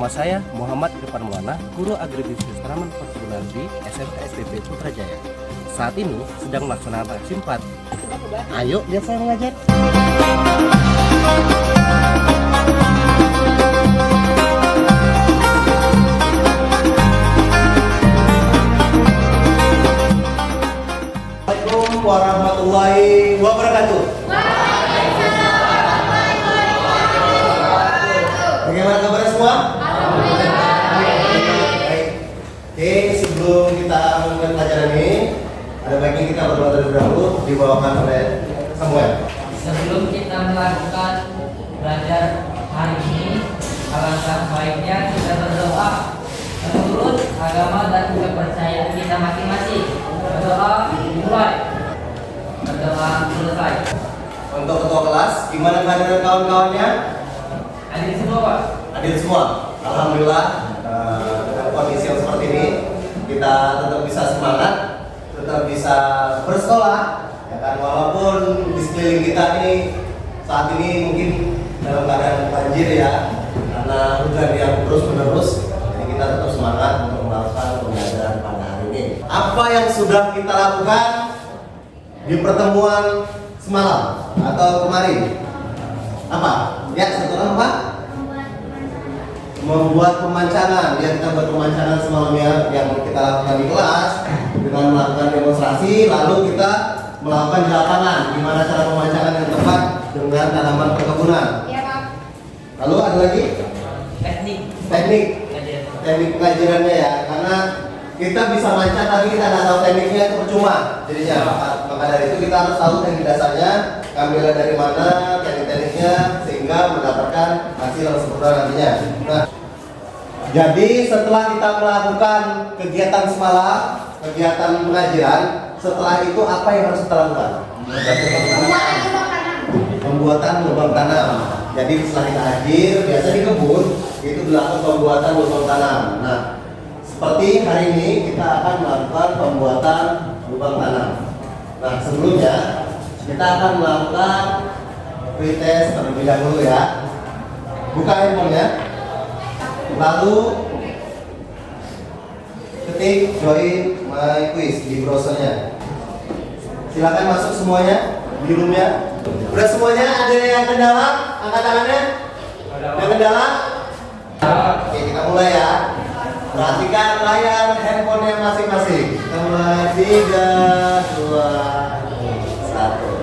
Nama saya Muhammad Irfan Maulana, guru agribisnis tanaman perkebunan di SMK STP Putrajaya. Saat ini sedang melaksanakan aksi 4. Ayo, lihat saya mengajar. Assalamualaikum warahmatullahi wabarakatuh. Bagaimana kabar semua? Baik. Oke, sebelum kita mulai pelajaran ini, ada baiknya kita berdoa terlebih dahulu dibawakan oleh Samuel. Sebelum kita melakukan belajar hari ini, alangkah baiknya kita berdoa menurut agama dan kepercayaan kita masing-masing. Berdoa dimulai, berdoa selesai. Untuk ketua kelas, gimana kehadiran kawan-kawannya? Hadir semua, Pak. Hadir semua. Alhamdulillah, dengan kondisi yang seperti ini, kita tetap bisa semangat, tetap bisa bersekolah, ya kan? Walaupun di sekeliling kita ini saat ini mungkin dalam keadaan banjir ya, karena hujan yang terus menerus. Jadi kita tetap semangat untuk melakukan pembelajaran pada hari ini. Apa yang sudah kita lakukan di pertemuan semalam atau kemarin? Apa? Ya, satu orang apa? Membuat pemancangan. Ya, kita buat pemancangan semalam ya, yang kita lakukan di kelas dengan melakukan demonstrasi, lalu kita melakukan di lapangan. Gimana cara pemancangan yang tepat dengan tanaman perkebunan? Iya, Pak. Lalu ada lagi teknik pengajarannya ya, karena kita bisa mancat tapi kita nggak tahu tekniknya itu percuma jadinya. Maka dari itu kita harus tahu teknik dasarnya, ambilnya dari mana, teknik-tekniknya, sehingga mendapatkan hasil yang sempurna nantinya. Nah, jadi setelah kita melakukan kegiatan semalam, kegiatan pengajian, setelah itu apa yang harus kita lakukan? Pembuatan lubang tanam. Jadi setelah kita hadir, biasa di kebun itu dilakukan pembuatan lubang tanam. Nah, seperti hari ini kita akan melakukan pembuatan lubang tanam. Nah, sebelumnya kita akan melakukan pretest terlebih dahulu ya. Buka handphonenya, lalu ketik join my quiz di browsernya. Silakan masuk semuanya di roomnya. Udah semuanya? Ada yang kendala? Angkat tangannya. Yang kendala? Oke, kita mulai ya. Perhatikan layar handphonenya masing-masing. Kita mulai 3, 2, 1.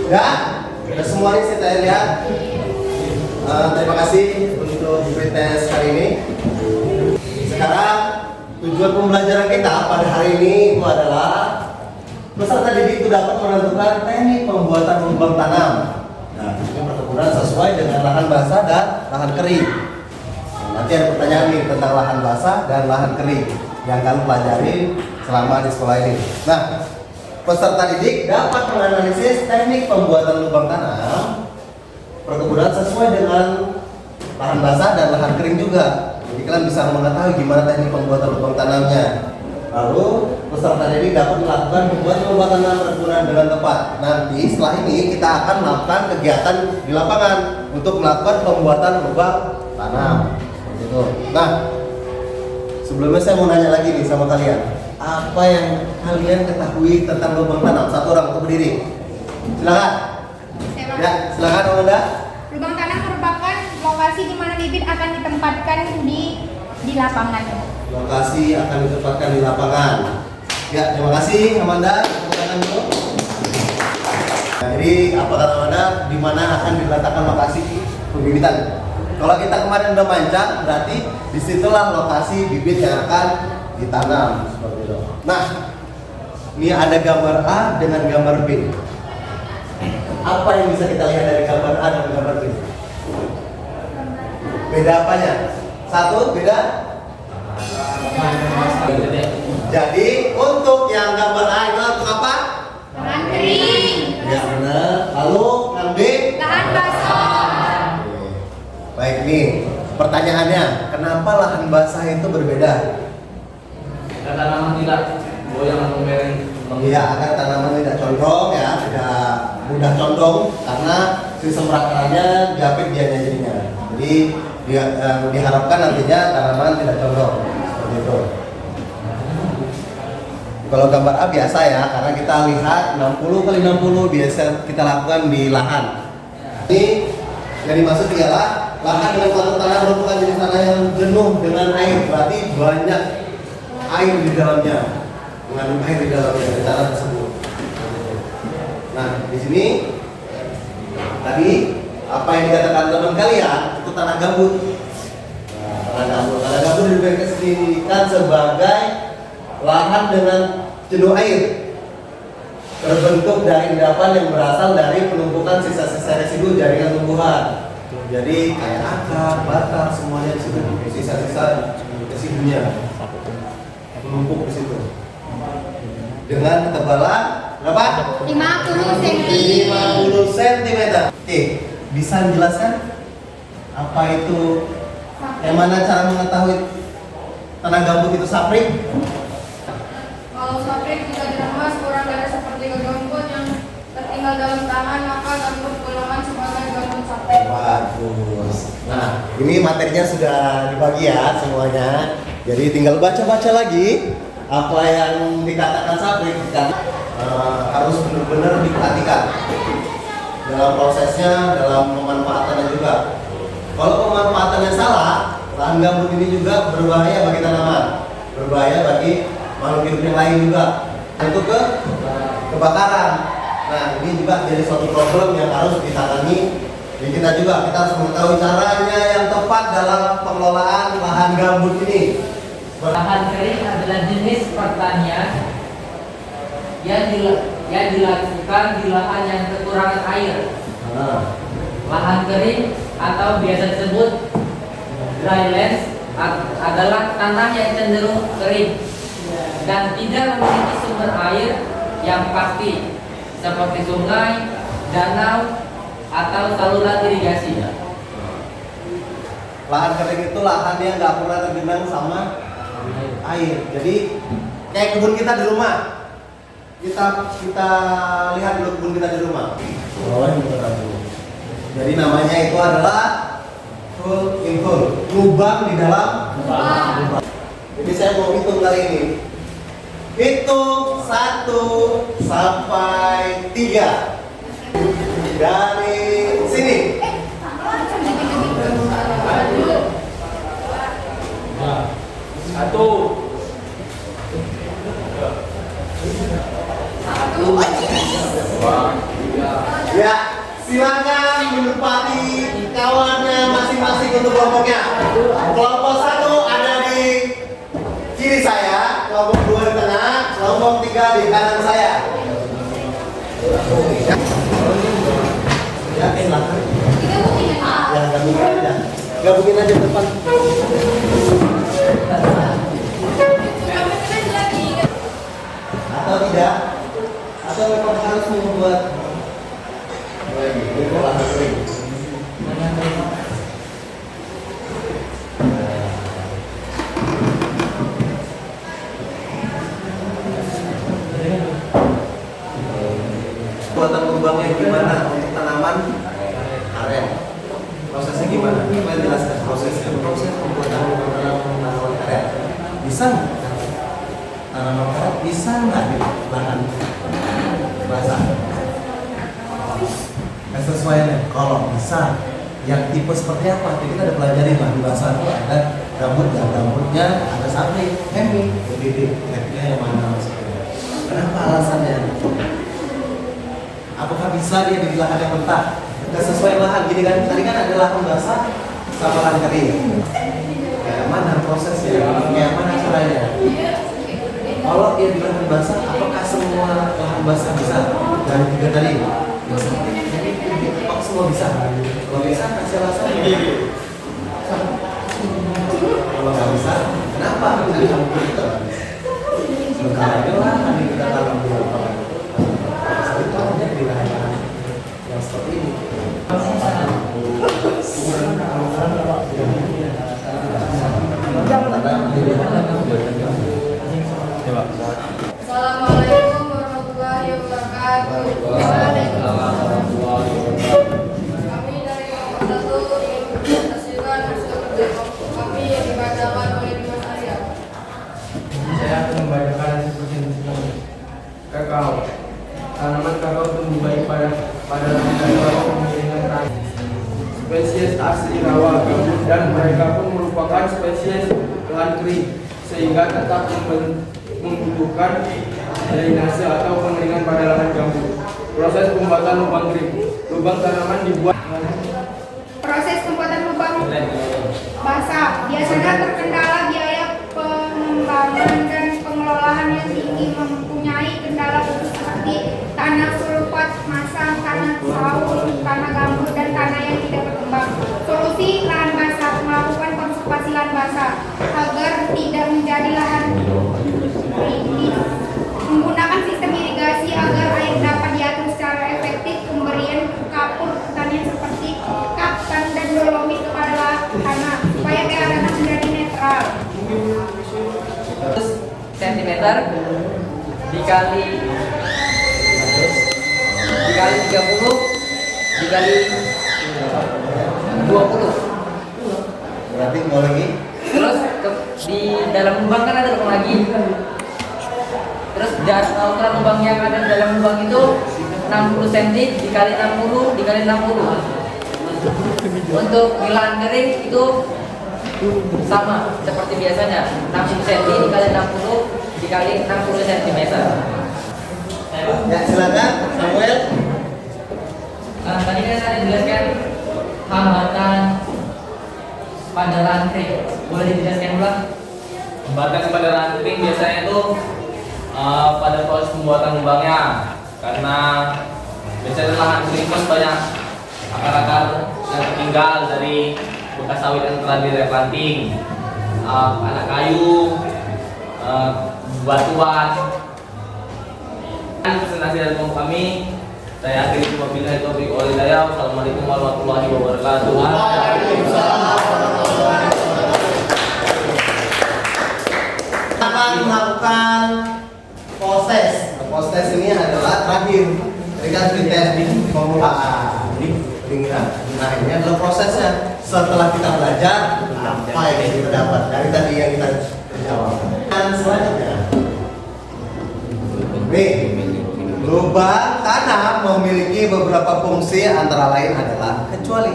Ya, sudah semua ini saya lihat. Terima kasih untuk pretest hari ini. Sekarang tujuan pembelajaran kita pada hari ini itu adalah peserta didik itu dapat menentukan teknik pembuatan lubang tanam. Nah, ini perkebunan sesuai dengan lahan basah dan lahan kering. Nah, nanti ada pertanyaan nih tentang lahan basah dan lahan kering yang kalian pelajari selama di sekolah ini. Nah, peserta didik dapat menganalisis teknik pembuatan lubang tanam perkebunan sesuai dengan lahan basah dan lahan kering juga. Jadi kalian bisa mengetahui gimana teknik pembuatan lubang tanamnya. Lalu peserta didik dapat melakukan pembuatan lubang tanam perkebunan dengan tepat. Nanti setelah ini kita akan melakukan kegiatan di lapangan untuk melakukan pembuatan lubang tanam. Gitu. Nah, sebelumnya saya mau nanya lagi nih sama kalian. Apa yang kalian ketahui tentang lubang tanam? Satu orang untuk berdiri. Silakan. Ya, silakan Om Anda. Lubang tanam merupakan lokasi di mana bibit akan ditempatkan di lapangan. Lokasi akan ditempatkan di lapangan. Ya, terima kasih Amanda. Tepuk tangan dulu. Nah, jadi apa kata Amanda? Di mana akan diletakkan lokasi pembibitan? Kalau kita kemarin udah mancat, berarti disitulah lokasi bibit yang akan ditanam seperti itu. Nah, ini ada gambar A dengan gambar B. Apa yang bisa kita lihat dari gambar A dan gambar B? Beda apanya? Satu, beda? Jadi untuk yang gambar A itu untuk apa? Lahan kering. Ya benar. Lalu yang B? Lahan basah. Baik nih, pertanyaannya, kenapa lahan basah itu berbeda? Agar tanaman tidak goyang atau mereng. Iya, agar tanaman tidak condong ya, tidak mudah condong karena sistem perakarannya diapit dianya jadinya. Jadi diharapkan nantinya tanaman tidak condong seperti itu. Kalau gambar A biasa ya, karena kita lihat 60 kali 60 biasa kita lakukan di lahan. Ini yang dimaksud ialah lahan dengan suatu tanah merupakan jenis tanah yang jenuh dengan air, berarti banyak air di dalamnya, mengandung air di dalamnya di tanah tersebut. Nah, di sini tadi apa yang dikatakan teman kalian itu tanah gambut. Nah, tanah gambut didefinisikan sebagai lahan dengan jenuh air, terbentuk dari endapan yang berasal dari penumpukan sisa-sisa residu jaringan tumbuhan. Jadi kayak akar, batang, semuanya di situ, sisa-sisa residunya menumpuk di situ. Dengan ketebalan berapa? 50 cm. 50 cm. Oke, bisa menjelaskan apa itu? Yang mana cara mengetahui tanah gambut itu saprik? Kalau saprik jika diremas kurang dari sepertiga gambut yang tertinggal dalam tangan, maka gambut golongan sebagai gambut saprik. Bagus. Nah, ini materinya sudah dibagi ya semuanya. Jadi tinggal baca-baca lagi apa yang dikatakan saprik dan harus benar-benar diperhatikan dalam prosesnya, dalam pemanfaatannya juga. Kalau pemanfaatannya salah, lahan gambut ini juga berbahaya bagi tanaman, berbahaya bagi makhluk hidup yang lain juga. Untuk kebakaran. Nah, ini juga jadi suatu problem yang harus ditangani. Jadi kita harus mengetahui caranya yang tepat dalam pengelolaan lahan gambut ini. Lahan kering adalah jenis pertanian yang dilakukan di lahan yang kekurangan air. Lahan kering atau biasa disebut drylands adalah tanah yang cenderung kering dan tidak memiliki sumber air yang pasti seperti sungai, danau, atau saluran irigasi. Lahan kering itu lahan yang nggak pernah tergenang sama air. Jadi kayak kebun kita di rumah. Kita lihat dulu kebun kita di rumah. Jadi namanya itu adalah full in full, lubang di dalam lubang. Jadi saya mau hitung kali ini. Hitung 1 sampai 3 dari sini. Satu. Ya, silakan menempati kawannya masing-masing untuk kelompoknya. Kelompok 1 ada di kiri saya, kelompok 2 di tengah, kelompok 3 di kanan saya. Ya, silakan. Ya, gabungin aja depan. Atau tidak? Atau memang harus membuat lahan kering? Buatan lubangnya gimana untuk tanaman aren? Prosesnya gimana? Coba jelaskan prosesnya. Proses pembuatan tanaman aren. Bisa nggak? Tanaman aren bisa nggak di lahan basah? Kesesuaiannya, kalau bisa, yang tipe seperti apa? Jadi kita ada pelajari lahan basah itu ada gambutnya ada saprik, hemi, berbeda. Kira-kira yang mana maksudnya? Kenapa alasannya? Apakah bisa dia di lahan yang mentah? Sesuai lahan, gini kan? Tadi kan ada lahan basah sama lahan kering. Kayak mana prosesnya? Kayak mana caranya? Kalau dia di lahan basah, apakah semua lahan basah bisa? Dan tiga tadi, apakah semua bisa? Kalau bisa, kasih alasan. Kalau nggak bisa, kenapa? Kita campur itu. Sementara itu lahan yang kita tanam di lapangan. Yang seperti ini. kami yang dibacakan oleh Dimas Arya. Saya akan membacakan seperti ini. Kakao. Tanaman kakao tumbuh baik pada lahan kakao pemiringan tanah. Spesies asli rawa, gambut, dan mereka pun merupakan spesies lahan kering, sehingga tetap membutuhkan drainase atau pengeringan pada lahan gambut. Proses pembuatan lubang kering. Lubang tanaman dibuat. Proses pembuatan lubang basah biasanya terkendala biaya pengembangan dan pengelolaan yang tinggi, mempunyai kendala khusus seperti tanah sulfat, masam, tanah saus, tanah gambut, dan tanah yang tidak berkembang. Solusi lahan basah: melakukan konservasi lahan basah agar tidak menjadi lahan kritis. Menggunakan sistem irigasi agar air dapat diatur secara efektif. Pemberian kapur pertanian seperti kaftan dan dolomit kepada tanah supaya pH tanah menjadi netral. 100 cm dikali 30 dikali 20. Berarti mau lagi? Terus di dalam lubang kan ada lubang lagi. Terus ukuran lubang yang ada di dalam lubang itu 60 cm dikali 60 dikali 60. Untuk di lahan kering itu sama seperti biasanya, 60 cm dikali 60 dikali 60 cm. Ya, silakan Samuel. Tadi kan saya dijelaskan hambatan pada lahan kering. Boleh dijelaskan ulang? Hambatan pada lahan kering biasanya itu pada proses pembuatan lubangnya, karena biasanya lahan kering kan banyak akar-akar yang tertinggal dari bekas sawit yang telah direplanting, anak kayu, batuan. Presentasi dari kelompok kami, saya akhiri wabillahi taufiq wal hidayah. Wassalamualaikum warahmatullahi wabarakatuh. Akan melakukan proses ini adalah terakhir ketika kita permulaan pendinginan. Nah, ini adalah prosesnya setelah kita belajar apa yang kita dapat dari tadi yang kita jawab. Dan selanjutnya, lubang tanah memiliki beberapa fungsi, antara lain adalah kecuali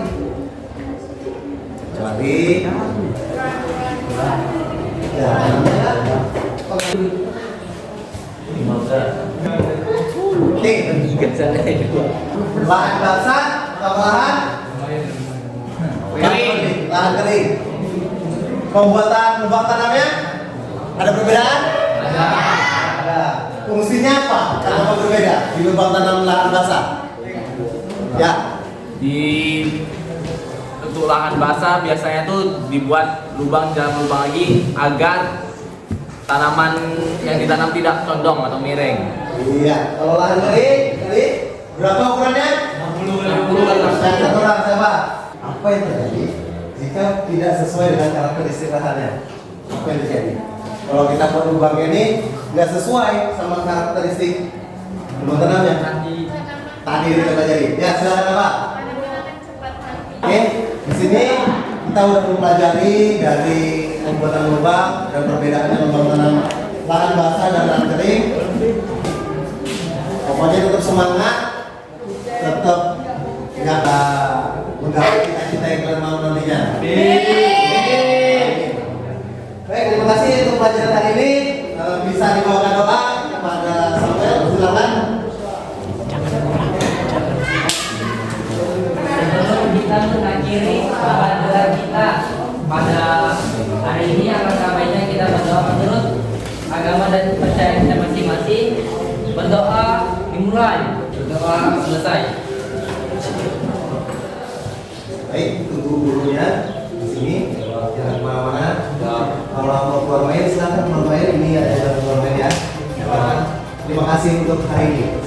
lahan basah atau lahan kering. Pembuatan lubang tanamnya ada perbedaan? Ada. Fungsinya apa? Kenapa berbeda di lubang tanam lahan basah? Ya. Di untuk lahan basah biasanya tuh dibuat lubang dalam lubang lagi agar tanaman yang ditanam tidak condong atau miring. Iya. Kalau lahan kering, berapa ukurannya? 60 kan. Saya kurang, siapa? Apa yang terjadi jika tidak sesuai dengan karakteristik lahannya? Apa yang terjadi? Kalau kita buat lubang ini nggak sesuai sama karakteristik lubang tanamnya. Tadi itu terjadi. Ya, silakan Pak. Oke, di sini kita udah mempelajari dari pembuatan lubang dan perbedaannya lubang tanam lahan basah dan lahan kering. Pokoknya tetap semangat, tetap jaga menggapai cita-cita yang kalian mau nantinya. Baik, terima kasih untuk pelajaran hari ini. Bisa dibawakan doa kepada Samuel, silakan. Sebelum kita mengakhiri pelajaran kita pada hari ini, alangkah baiknya kita berdoa menurut agama dan kepercayaan kita masing-masing. Berdoa dimulai, berdoa selesai. Baik, tunggu gurunya di sini. Jangan kemana-mana. Kalau mau keluar main, silakan keluar main. Ini ada keluar main ya. Terima kasih untuk hari ini.